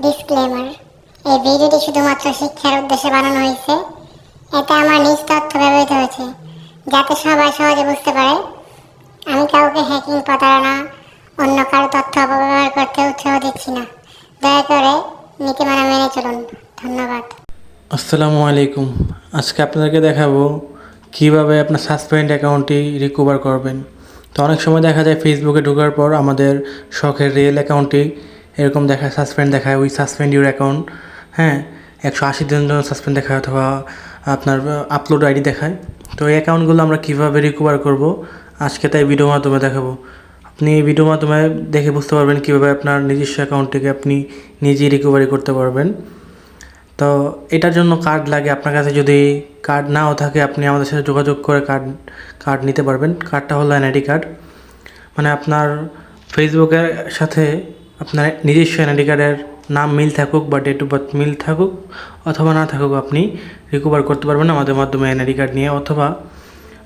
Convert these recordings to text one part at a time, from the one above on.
Disclaimer, এই ভিডিওটি শুধুমাত্র শিক্ষার উদ্দেশ্যে বানানো হয়েছে। এতে আমার নিজ তথ্য ব্যবহৃত হয়েছে যাতে সবাই সহজে বুঝতে পারে। আমি কাউকে হ্যাকিং, প্রতারণা, অন্য কারো তথ্য অপব্যবহার করতে উৎসাহ দিচ্ছি না। দয়া করে নীতিমালা মেনে চলুন। ধন্যবাদ। আসসালামু আলাইকুম। আজকে আপনাদেরকে দেখাবো কিভাবে আপনার সাসপেন্ড অ্যাকাউন্টটি রিকভার করবেন। তো অনেক সময় দেখা যায় ফেসবুকে ঢোকার পর আমাদের শখের রিয়েল অ্যাকাউন্টটি এরকম দেখায়, সাসপেন্ড দেখায়, উই সাসপেন্ড ইউর অ্যাকাউন্ট। হ্যাঁ, 180 দিনের জন্য সাসপেন্ড দেখায় অথবা আপনার আপলোড আইডি দেখায়। তো এই অ্যাকাউন্টগুলো আমরা কীভাবে রিকভার করব আজকে তাই ভিডিওর মাধ্যমে দেখাবো। আপনি এই ভিডিওর মাধ্যমে দেখে বুঝতে পারবেন কীভাবে আপনার নিজস্ব অ্যাকাউন্টটিকে আপনি নিজেই রিকভারি করতে পারবেন। তো এটার জন্য কার্ড লাগে। আপনার কাছে যদি কার্ড নাও থাকে আপনি আমাদের সাথে যোগাযোগ করে কার্ড নিতে পারবেন। কার্ডটা হলো এনআইডি কার্ড, মানে আপনার ফেসবুকের সাথে আপনার নিজস্ব এনআইডি কার্ডের নাম মিল থাকুক বা ডেট অফ বার্থ মিল থাকুক অথবা না থাকুক, আপনি রিকভার করতে পারবেন আমাদের মাধ্যমে এনআইডি কার্ড নিয়ে। অথবা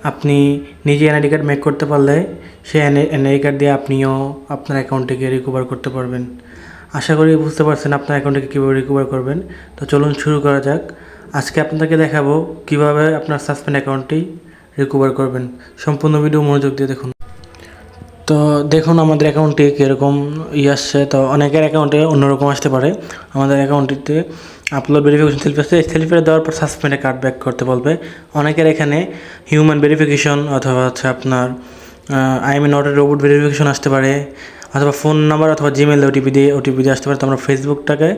আপনি নিজে এনআইডি কার্ড মেক করতে পারলে সেই এনআইডি কার্ড দিয়ে আপনিও আপনার অ্যাকাউন্টটিকে রিকভার করতে পারবেন। আশা করি বুঝতে পারছেন আপনার অ্যাকাউন্টটিকে কীভাবে রিকভার করবেন। তো চলুন শুরু করা যাক। আজকে আপনাদেরকে দেখাবো কীভাবে আপনার সাসপেন্ড অ্যাকাউন্টটি রিকভার করবেন। সম্পূর্ণ ভিডিও মনোযোগ দিয়ে দেখুন। তো দেখুন আমাদের অ্যাকাউন্টটি কীরকম আসছে। তো অনেকের অ্যাকাউন্টে অন্যরকম আসতে পারে। আমাদের অ্যাকাউন্টটিতে আপলোড ভেরিফিকেশন সেলফি আসছে, সেলফিটা দেওয়ার পর সাসপেন্ডে কার্ড ব্যাক করতে বলবে। অনেকের এখানে হিউম্যান ভেরিফিকেশন অথবা আপনার I am not a robot verification আসতে পারে, অথবা ফোন নাম্বার অথবা জিমেল ওটিপি দিয়ে আসতে পারে। তো আমরা ফেসবুকটাকে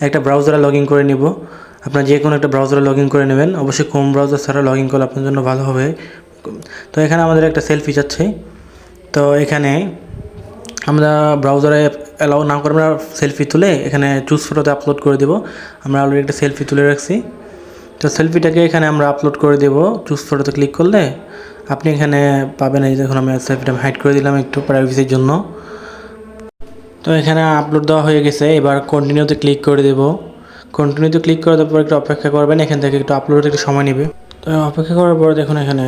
একটা ব্রাউজারে লগ ইন করে নিব। আপনার যে কোনো একটা ব্রাউজারে লগ ইন করে নেবেন, অবশ্যই ক্রোম ব্রাউজার ছাড়া লগ ইন করলে আপনার জন্য ভালো হবে। তো এখানে আমাদের একটা সেলফি যাচ্ছে। তো এখানে আমরা ব্রাউজারে অ্যালাউ না করে আমরা সেলফি তুলে এখানে চুজ ফটোতে আপলোড করে দেব। আমরা অলরেডি একটা সেলফি তুলে রাখছি। তো সেলফিটাকে এখানে আমরা আপলোড করে দেব। চুজ ফটোতে ক্লিক করলে আপনি এখানে পাবেন, এই দেখুন আমি সেলফিটা হাইড করে দিলাম একটু প্রাইভেসির জন্য। তো এখানে আপলোড দেওয়া হয়ে গেছে। এবার কন্টিনিউতে ক্লিক করে দেব। কন্টিনিউতে ক্লিক করে দেওয়ার পর একটু অপেক্ষা করবেন, এখান থেকে একটু আপলোডে একটু সময় নেবে। তো অপেক্ষা করার পর দেখুন এখানে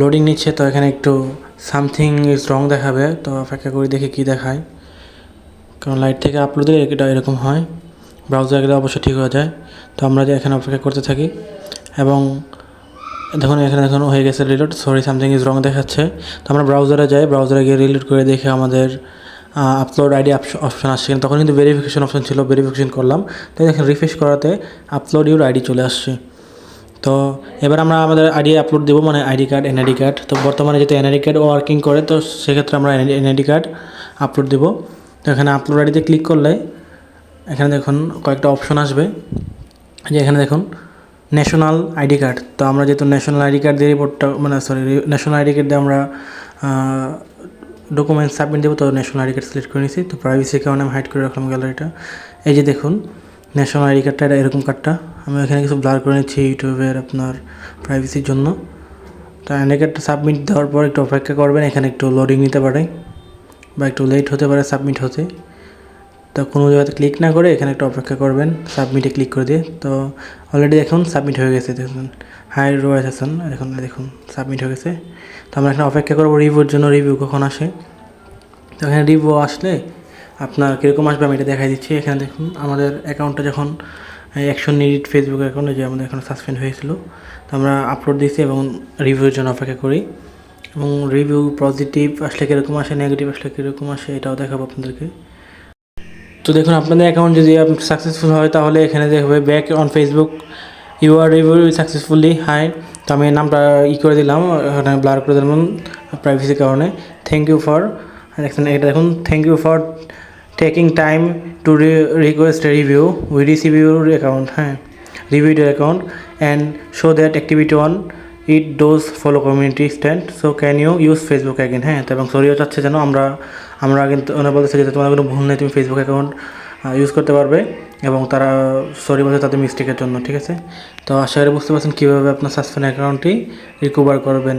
লোডিং নিচ্ছে। তো এখানে একটু সামথিং ইজ রং দেখাবে। তো অপেক্ষা করে দেখি কী দেখায়, কারণ লাইট থেকে আপলোড দিলে এটা এরকম হয়। ব্রাউজার গেলে অবশ্যই ঠিক হয়ে যায়। তো আমরা যে এখানে অপেক্ষা করতে থাকি এবং দেখুন এখানে দেখুন হয়ে গেছে reload. Sorry, something is wrong দেখাচ্ছে। তো আমরা ব্রাউজারে যাই, ব্রাউজারে গিয়ে রিলোড করে দেখে আমাদের আপলোড আইডি অপশন আসছে, কিন্তু তখন কিন্তু ভেরিফিকেশন অপশন ছিল, ভেরিফিকেশন করলাম। তো দেখেন রিফ্রেশ করাতে আপলোড ইউর আইডি চলে আসছে। তো এবার আমরা আমাদের আইডি আপলোড দেবো, মানে আইডি কার্ড, এনআইডি কার্ড। তো বর্তমানে যেহেতু এনআইডি কার্ড ওয়ার্কিং করে, তো সেক্ষেত্রে আমরা এনআইডি কার্ড আপলোড দেবো। তো এখানে আপলোড আইডিতে ক্লিক করলে এখানে দেখুন কয়েকটা অপশন আসবে, যে এখানে দেখুন ন্যাশনাল আইডি কার্ড। তো আমরা যেহেতু ন্যাশনাল আইডি কার্ড দিয়ে রিপোর্টটা ন্যাশনাল আইডি কার্ড দিয়ে আমরা ডকুমেন্টস সাবমিট দেবো। তো ন্যাশনাল আইডি কার্ড সিলেক্ট করে নিয়েছি। তো প্রাইভেসির কারণে আমি হাইড করে রাখলাম গ্যালারিটা। এই যে দেখুন ন্যাশনাল আইডি কার্ডটা, এটা এরকম কার্ডটা আমি এখানে কিছু ব্লার করে নিচ্ছি ইউটিউবের আপনার প্রাইভেসির জন্য। তো আইডি কার্ডটা সাবমিট দেওয়ার পর একটু অপেক্ষা করবেন, এখানে একটু লোডিং নিতে পারে বা একটু লেট হতে পারে সাবমিট হতে। তো কোনো জায়গাতে ক্লিক না করে এখানে একটু অপেক্ষা করবেন, সাবমিটে ক্লিক করে দিয়ে। তো অলরেডি দেখুন সাবমিট হয়ে গেছে। দেখুন হাই রয়েস হাসান, এখন দেখুন সাবমিট হয়ে গেছে। তো আমরা এখানে অপেক্ষা করবো রিভিউর জন্য, রিভিউ কখন আসে। তো এখানে রিভিউ আসলে আপনার কীরকম আসবে আমি এটা দেখাই দিচ্ছি। এখানে দেখুন আমাদের অ্যাকাউন্টটা যখন অ্যাকশন নিড ফেসবুক অ্যাকাউন্টে যে আমাদের এখানে সাসপেন্ড হয়েছিল, তো আমরা আপলোড দিয়েছি এবং রিভিউর জন্য অপেক্ষা করি। এবং রিভিউ পজিটিভ আসলে কীরকম আসে, নেগেটিভ আসলে কীরকম আসে এটাও দেখাবো আপনাদেরকে। তো দেখুন আপনাদের অ্যাকাউন্ট যদি সাকসেসফুল হয় তাহলে এখানে দেখবে back on Facebook you are review successfully hi. তো আমি নামটা করে দিলাম, এখানে ব্লার করে দিলাম প্রাইভেসির কারণে। থ্যাংক ইউ ফর, এটা দেখুন thank you for taking time to request review we receive your account, হ্যাঁ review your account and show that activity on it does follow community stand so can you use Facebook again. হ্যাঁ, তো এবং সরিও চাচ্ছে যেন আমরা কিন্তু ওনারা বলতেছে যে তোমার কোনো ভুল নেই, তুমি ফেসবুক অ্যাকাউন্ট ইউজ করতে পারবে, এবং তারা সরি বলছে তাদের মিস্টেকের জন্য। ঠিক আছে, তো আশা করি বুঝতে পারছেন কীভাবে আপনার সাসপেন্ড অ্যাকাউন্টটি রিকভার করবেন।